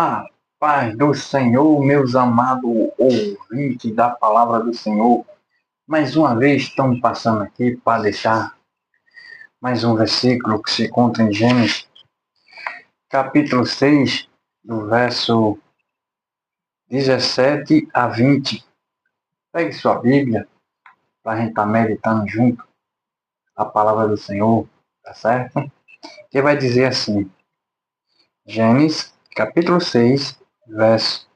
A paz do Senhor, meus amados ouvintes da palavra do Senhor. Mais uma vez estamos passando aqui para deixar mais um versículo que se encontra em Gênesis, capítulo 6, do verso 17 a 20. Pegue sua Bíblia para a gente estar meditando junto a palavra do Senhor, tá certo? Que vai dizer assim, Gênesis, capítulo 6, verso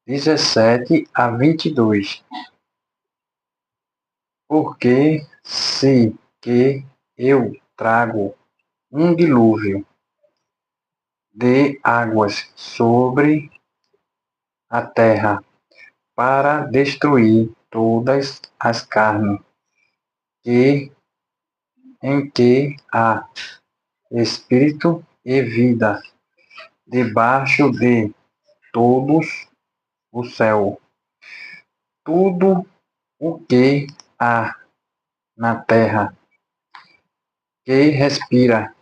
17 a 22. Porque se que eu trago um dilúvio de águas sobre a terra para destruir todas as carnes que em que há espírito e vida debaixo de todos o céu. Tudo o que há na terra que respira,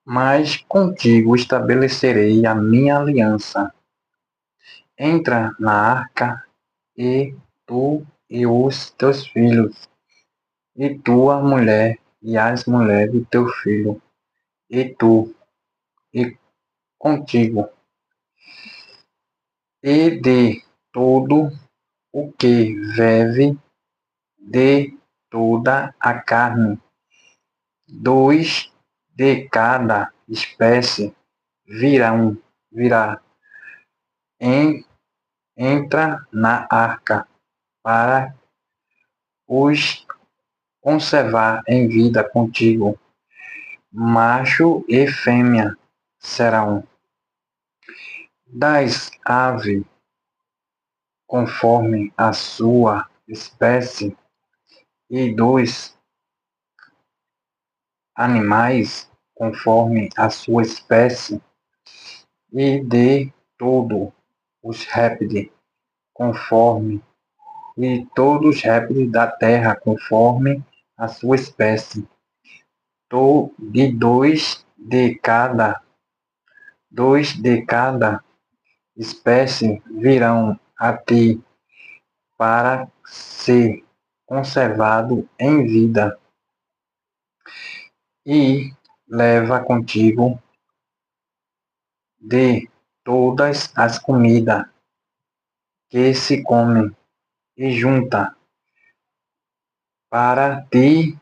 mas contigo estabelecerei a minha aliança. Entra na arca, e tu e os teus filhos, e tua mulher, e as mulheres do teu filho, e tu, e contigo, e de todo o que vive, de toda a carne, 2 de cada espécie virá, entra na arca, para os conservar em vida contigo. Macho e fêmea serão. Das aves, conforme a sua espécie, e dos animais, conforme a sua espécie, e de todos os répteis, conforme, e todos os répteis da terra, conforme a sua espécie. De dois de cada espécie virão a ti para ser conservado em vida, e leva contigo de todas as comidas que se comem, e junta para ti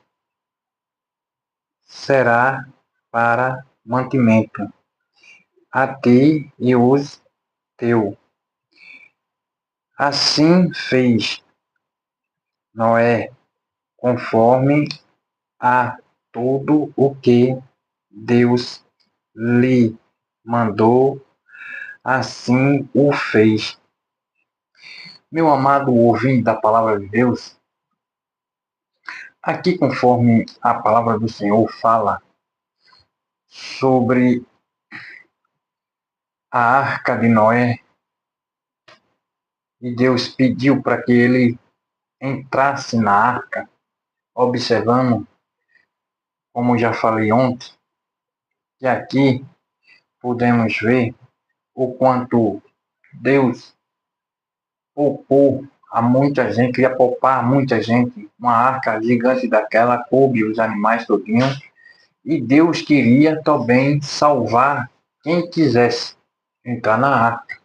será para mantimento, a ti e os teus. Assim fez Noé, conforme a tudo o que Deus lhe mandou, assim o fez. Meu amado ouvinte da palavra de Deus, aqui conforme a palavra do Senhor fala sobre a arca de Noé, e Deus pediu para que ele entrasse na arca, observando, como já falei ontem, que aqui podemos ver o quanto Deus poupou a muita gente, ia poupar a muita gente, uma arca gigante daquela, coube os animais todinhos, e Deus queria também salvar quem quisesse entrar na arca,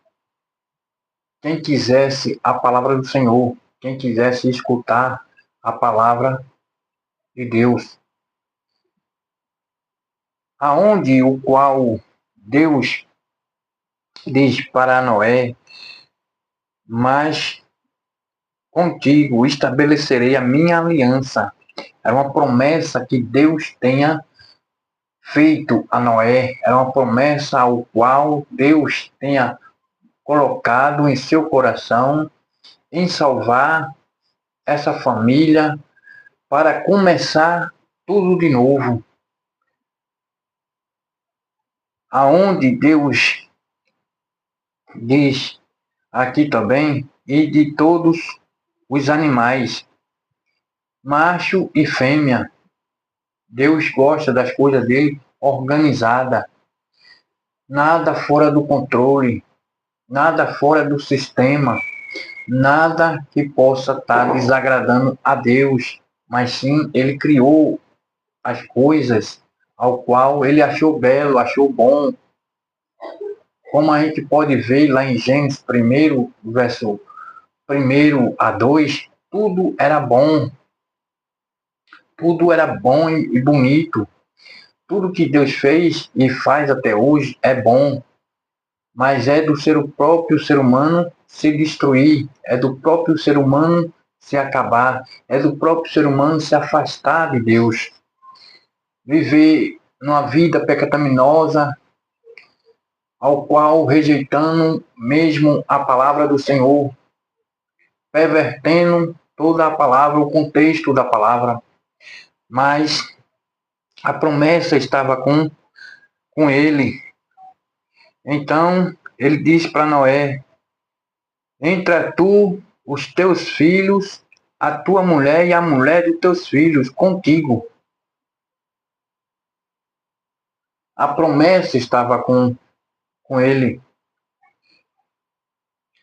quem quisesse a palavra do Senhor, quem quisesse escutar a palavra de Deus, aonde o qual Deus diz para Noé, mas contigo estabelecerei a minha aliança. Era uma promessa que Deus tenha feito a Noé, era uma promessa ao qual Deus tenha colocado em seu coração em salvar essa família para começar tudo de novo. Aonde Deus diz aqui também, e de todos os animais, macho e fêmea. Deus gosta das coisas dele organizada. nada fora do controle, nada fora do sistema, nada que possa estar desagradando a Deus, mas sim ele criou as coisas ao qual ele achou belo, achou bom. Como a gente pode ver lá em Gênesis 1, verso 1 a 2, tudo era bom e bonito. Tudo que Deus fez e faz até hoje é bom, mas é do próprio ser humano se destruir, é do próprio ser humano se acabar, é do próprio ser humano se afastar de Deus, viver numa vida pecaminosa, ao qual rejeitando mesmo a palavra do Senhor, pervertendo toda a palavra, o contexto da palavra. Mas a promessa estava com ele. Então ele diz para Noé: entra tu, os teus filhos, a tua mulher e a mulher dos teus filhos contigo. A promessa estava com ele.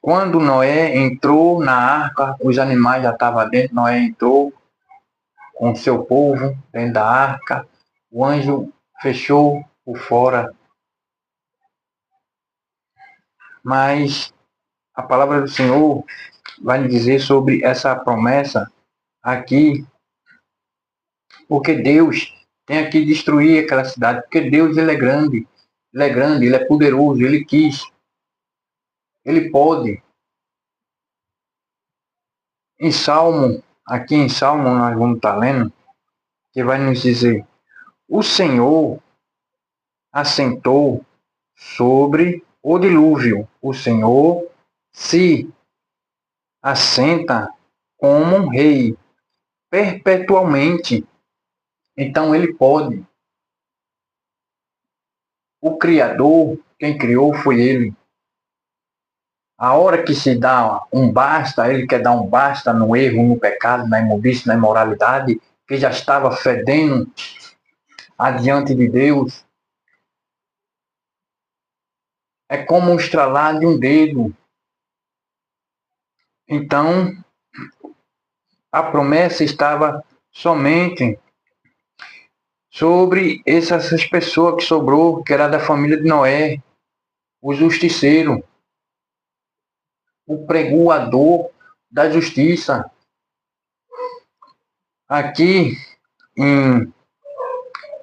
Quando Noé entrou na arca, os animais já estavam dentro. Noé entrou com seu povo dentro da arca. O anjo fechou por fora. Mas a palavra do Senhor vai nos dizer sobre essa promessa aqui, porque Deus tem que destruir aquela cidade, porque Deus ele é grande, ele é poderoso, ele quis, ele pode. Aqui em Salmo nós vamos estar lendo, que vai nos dizer: o Senhor assentou sobre o dilúvio, o Senhor se assenta como um rei perpetuamente. Então ele pode. O Criador, quem criou foi ele. A hora que se dá um basta, ele quer dar um basta no erro, no pecado, na imundície, na imoralidade, que já estava fedendo adiante de Deus. É como um estralar de um dedo. Então, a promessa estava somente sobre essas pessoas que sobrou, que era da família de Noé, o justiceiro, o pregoador da justiça. Aqui em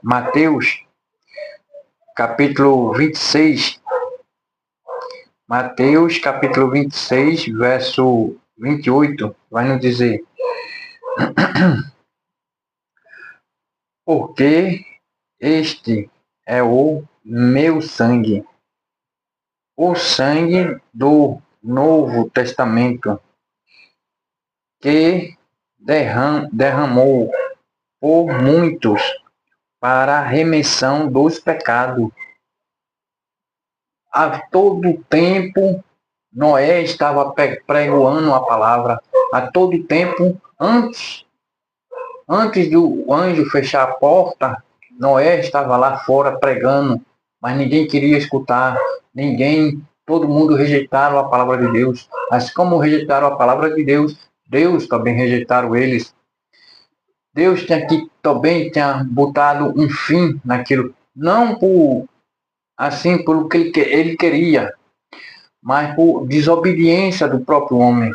Mateus, capítulo 26, Mateus, capítulo 26, verso 28, vai nos dizer: porque este é o meu sangue, o sangue do Novo Testamento, que derramou por muitos para a remissão dos pecados. A todo tempo, Noé estava pregoando a palavra. A todo tempo, antes do anjo fechar a porta, Noé estava lá fora pregando, mas ninguém queria escutar, todo mundo rejeitaram a palavra de Deus. Assim como rejeitaram a palavra de Deus, Deus também rejeitaram eles. Deus também tinha botado um fim naquilo, não por pelo que ele queria, mas por desobediência do próprio homem.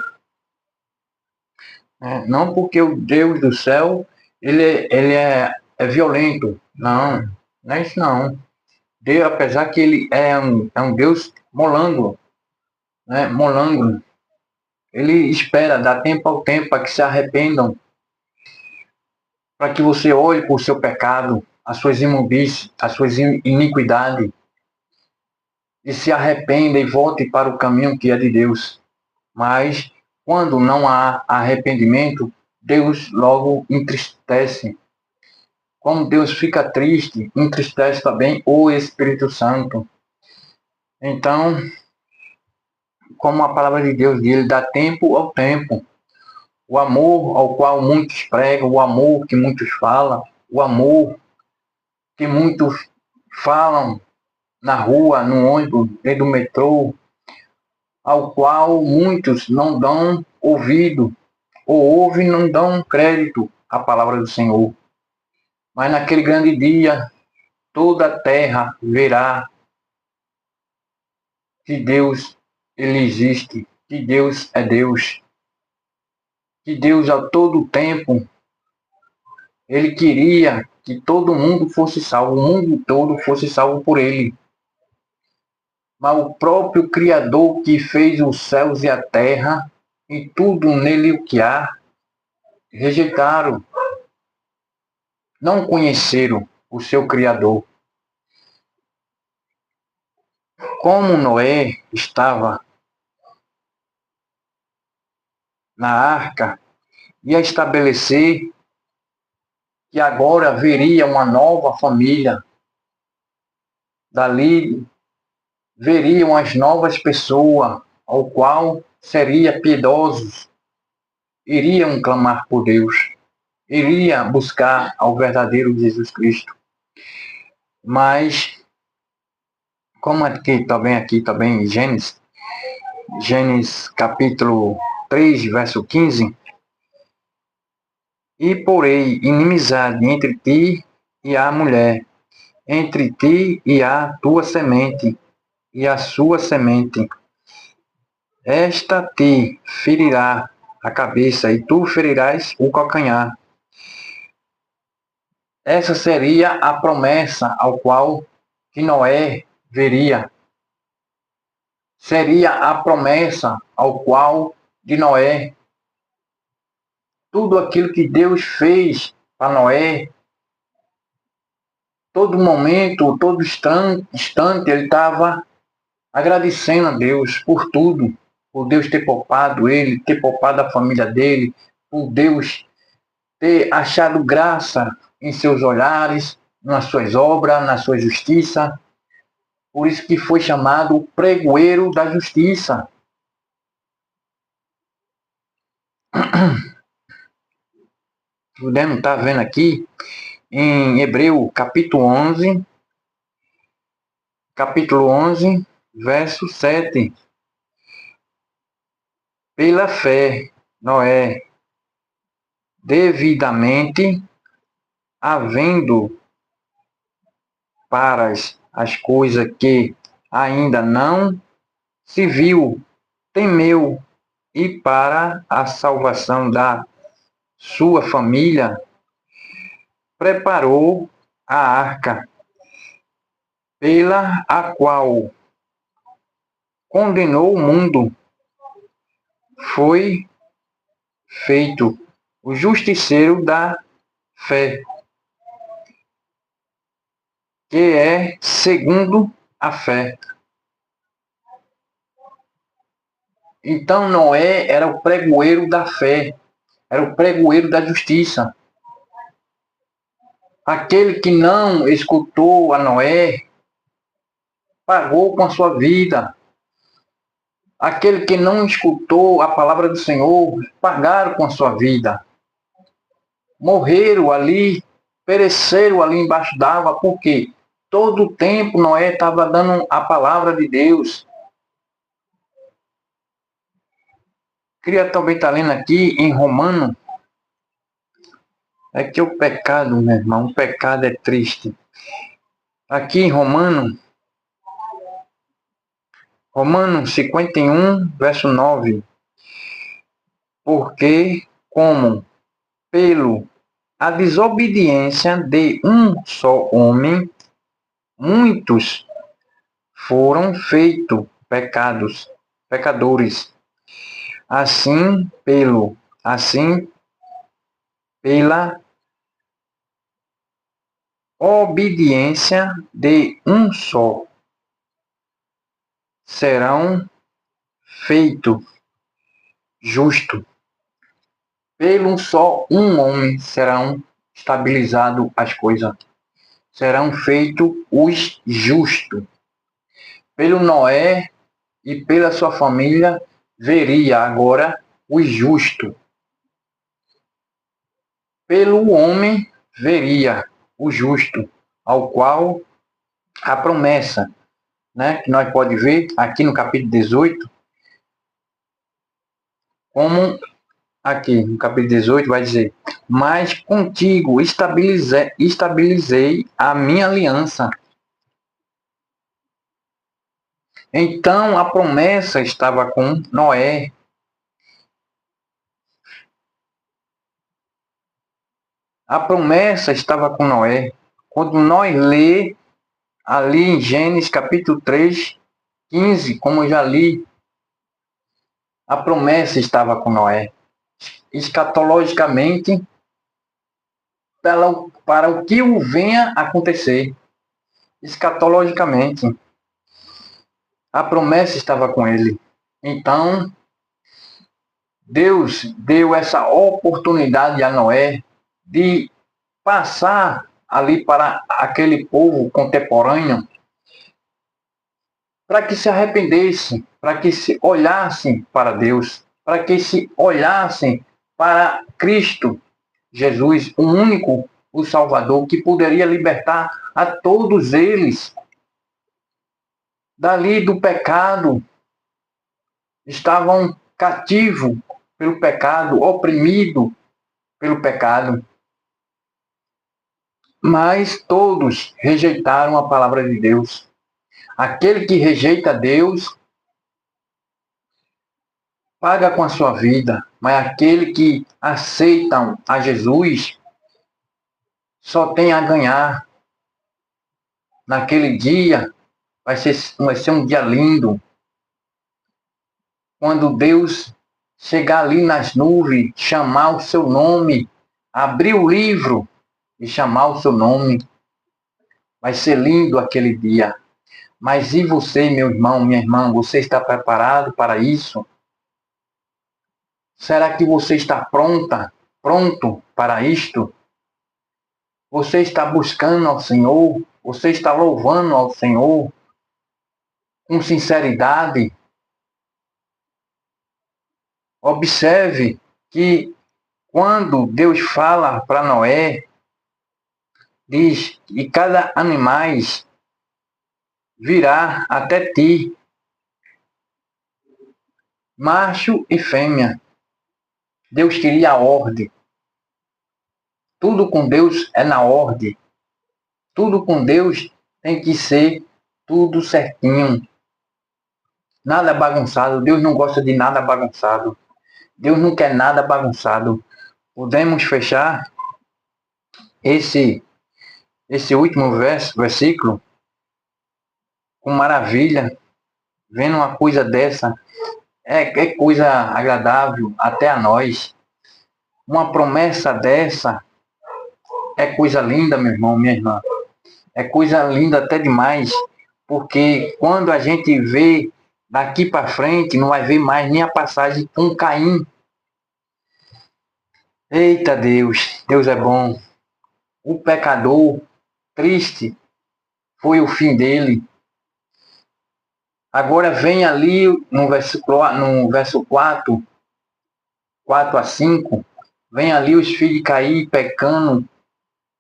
Não porque o Deus do céu ele é violento, não é isso não. Deus, apesar que ele é um Deus molango, né? Molango, ele espera, dá tempo ao tempo para que se arrependam, para que você olhe por seu pecado, as suas imundícies, as suas iniquidades, e se arrependa e volte para o caminho que é de Deus. Mas quando não há arrependimento, Deus logo entristece. Como Deus fica triste, entristece também o Espírito Santo. Então, como a palavra de Deus diz, ele dá tempo ao tempo. O amor ao qual muitos pregam, o amor que muitos falam, o amor que muitos falam, na rua, no ônibus, dentro do metrô, ao qual muitos não dão ouvido, ou ouvem e não dão crédito à palavra do Senhor. Mas naquele grande dia, toda a terra verá que Deus, ele existe, que Deus é Deus, que Deus a todo tempo, ele queria que todo mundo fosse salvo, o mundo todo fosse salvo por ele. Mas o próprio Criador que fez os céus e a terra e tudo nele o que há, rejeitaram, não conheceram o seu Criador. Como Noé estava na arca, ia estabelecer que agora viria uma nova família. Dali veriam as novas pessoas, ao qual seria piedosos, iriam clamar por Deus, iria buscar ao verdadeiro Jesus Cristo. Mas, como aqui também Gênesis capítulo 3, verso 15, e porei inimizade entre ti e a mulher, entre ti e a tua semente, e a sua semente. Esta te ferirá a cabeça, e tu ferirás o calcanhar. Essa seria a promessa ao qual que Noé veria. Seria a promessa ao qual de Noé. Tudo aquilo que Deus fez para Noé, todo momento, todo instante, ele estava agradecendo a Deus por tudo, por Deus ter poupado ele, ter poupado a família dele, por Deus ter achado graça em seus olhares, nas suas obras, na sua justiça. Por isso que foi chamado o pregoeiro da justiça. Podemos estar vendo aqui em Hebreu capítulo 11, verso 7. Pela fé, Noé, devidamente havendo para as coisas que ainda não se viu, temeu, e para a salvação da sua família, preparou a arca, pela a qual condenou o mundo. Foi feito o justiceiro da fé, que é segundo a fé. Então Noé era o pregoeiro da fé, era o pregoeiro da justiça. Aquele que não escutou a Noé, pagou com a sua vida. Aquele que não escutou a palavra do Senhor, pagaram com a sua vida. Morreram ali, pereceram ali embaixo d'água, porque todo o tempo Noé estava dando a palavra de Deus. Queria também estar lendo aqui em Romano. É que o pecado, meu irmão, o pecado é triste. Aqui em Romanos 51, verso 9. Porque como pelo a desobediência de um só homem, muitos foram feitos pecadores. Assim pela obediência de um só serão feitos justos. Pelo só um homem serão estabilizadas as coisas. Serão feitos os justos. Pelo Noé e pela sua família veria agora os justos. Pelo homem veria o justo, ao qual a promessa né, que nós podemos ver aqui no capítulo 18, como aqui no capítulo 18 vai dizer: mas contigo estabilizei a minha aliança. Então a promessa estava com Noé. A promessa estava com Noé. Quando nós lê ali em Gênesis capítulo 3, 15, como eu já li, a promessa estava com Noé. Escatologicamente, para o que o venha acontecer. Escatologicamente, a promessa estava com ele. Então, Deus deu essa oportunidade a Noé de passar ali para aquele povo contemporâneo, para que se arrependessem, para que se olhassem para Deus, para que se olhassem para Cristo Jesus, o único, o Salvador, que poderia libertar a todos eles dali do pecado. Estavam cativos pelo pecado, oprimidos pelo pecado. Mas todos rejeitaram a palavra de Deus. Aquele que rejeita Deus paga com a sua vida, mas aquele que aceita a Jesus só tem a ganhar. Naquele dia vai ser um dia lindo, quando Deus chegar ali nas nuvens, chamar o seu nome, abrir o livro e chamar o seu nome. Vai ser lindo aquele dia. Mas e você, meu irmão, minha irmã, você está preparado para isso? Será que você está pronto para isto? Você está buscando ao Senhor? Você está louvando ao Senhor com sinceridade? Observe que quando Deus fala para Noé, diz: e cada animal virá até ti, macho e fêmea. Deus queria a ordem. Tudo com Deus é na ordem. Tudo com Deus tem que ser tudo certinho. Nada bagunçado. Deus não gosta de nada bagunçado. Deus não quer nada bagunçado. Podemos fechar esse último versículo com maravilha. Vendo uma coisa dessa, é coisa agradável até a nós. Uma promessa dessa é coisa linda, meu irmão, minha irmã. É coisa linda até demais, porque quando a gente vê daqui para frente, não vai ver mais nem a passagem com Caim. Eita Deus, Deus é bom. O pecador, triste, foi o fim dele. Agora vem ali no verso 4, 4 a 5, vem ali os filhos de Caim pecando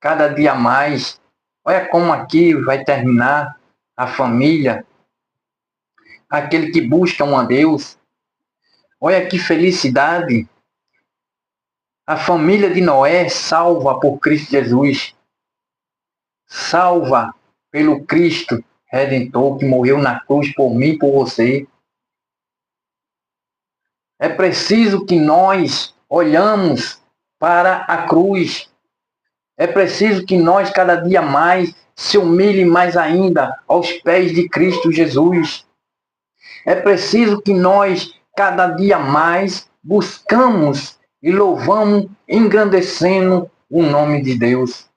cada dia mais. Olha como aqui vai terminar a família, aquele que busca um a Deus. Olha que felicidade. A família de Noé salva por Cristo Jesus. Salva pelo Cristo Redentor que morreu na cruz por mim e por você. É preciso que nós olhamos para a cruz. É preciso que nós cada dia mais se humilhe mais ainda aos pés de Cristo Jesus. É preciso que nós cada dia mais buscamos e louvamos, engrandecendo o nome de Deus.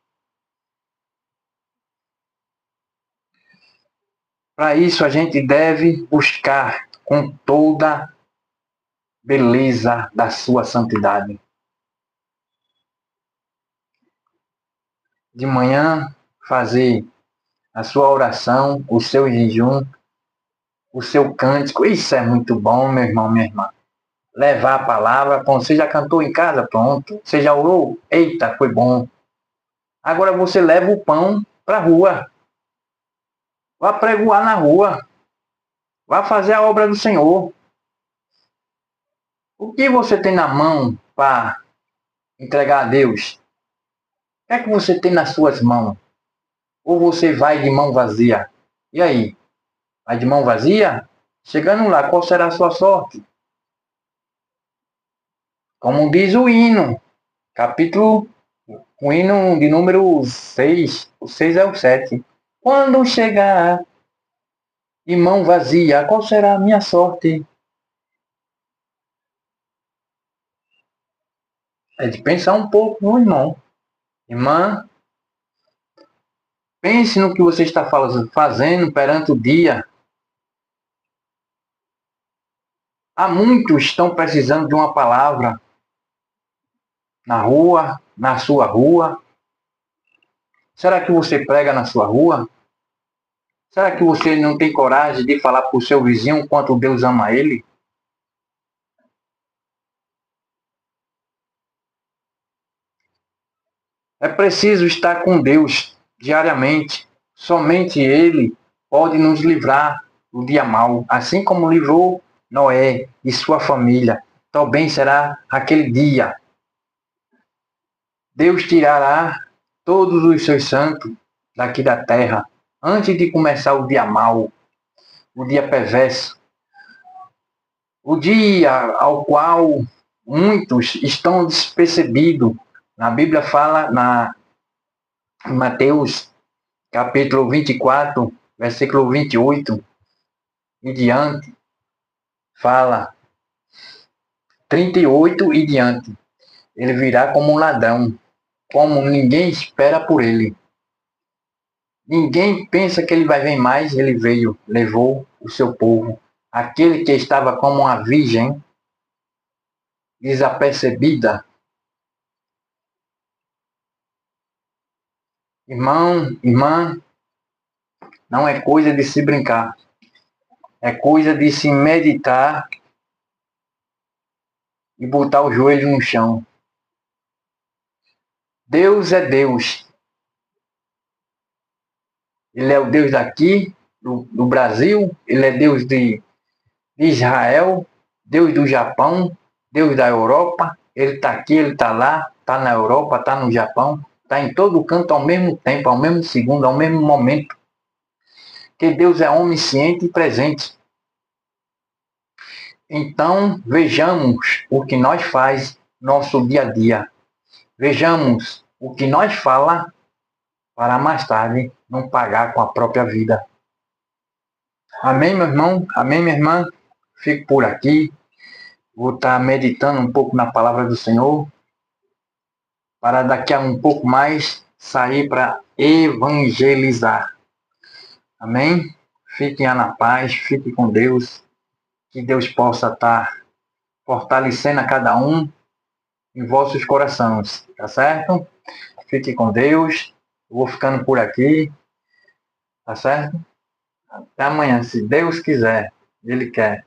Para isso a gente deve buscar com toda beleza da sua santidade. De manhã, fazer a sua oração, o seu jejum, o seu cântico. Isso é muito bom, meu irmão, minha irmã. Levar a palavra, pronto, você já cantou em casa, pronto. Você já orou? Eita, foi bom. Agora você leva o pão para a rua. Vá pregoar na rua. Vá fazer a obra do Senhor. O que você tem na mão para entregar a Deus? O que é que você tem nas suas mãos? Ou você vai de mão vazia? E aí? Vai de mão vazia? Chegando lá, qual será a sua sorte? Como diz o hino, capítulo, o hino de número 6. O 6 é o 7. Quando chegar de mão vazia, qual será a minha sorte? É de pensar um pouco no irmão. Irmã, pense no que você está fazendo perante o dia. Há muitos que estão precisando de uma palavra na rua, na sua rua. Será que você prega na sua rua? Será que você não tem coragem de falar para o seu vizinho quanto Deus ama ele? É preciso estar com Deus diariamente. Somente Ele pode nos livrar do dia mau, assim como livrou Noé e sua família. Também será aquele dia. Deus tirará todos os seus santos daqui da terra, antes de começar o dia mau, o dia perverso, o dia ao qual muitos estão despercebidos. Na Bíblia fala, em Mateus capítulo 24, versículo 28 e diante, fala 38 e diante. Ele virá como um ladrão, como ninguém espera por ele. Ninguém pensa que ele vai vir mais, ele veio, levou o seu povo. Aquele que estava como uma virgem, desapercebida. Irmão, irmã, não é coisa de se brincar. É coisa de se meditar e botar o joelho no chão. Deus é Deus. Ele é o Deus daqui, do Brasil. Ele é Deus de Israel, Deus do Japão, Deus da Europa. Ele está aqui, ele está lá, está na Europa, está no Japão, está em todo canto ao mesmo tempo, ao mesmo segundo, ao mesmo momento. Que Deus é onisciente e presente. Então, vejamos o que nós faz nosso dia a dia. Vejamos o que nós fala para mais tarde não pagar com a própria vida. Amém, meu irmão? Amém, minha irmã? Fico por aqui. Vou estar meditando um pouco na palavra do Senhor, para daqui a um pouco mais sair para evangelizar. Amém? Fiquem na paz, fiquem com Deus. Que Deus possa estar fortalecendo a cada um em vossos corações, tá certo? Fique com Deus. Eu vou ficando por aqui, tá certo? Até amanhã, se Deus quiser, Ele quer.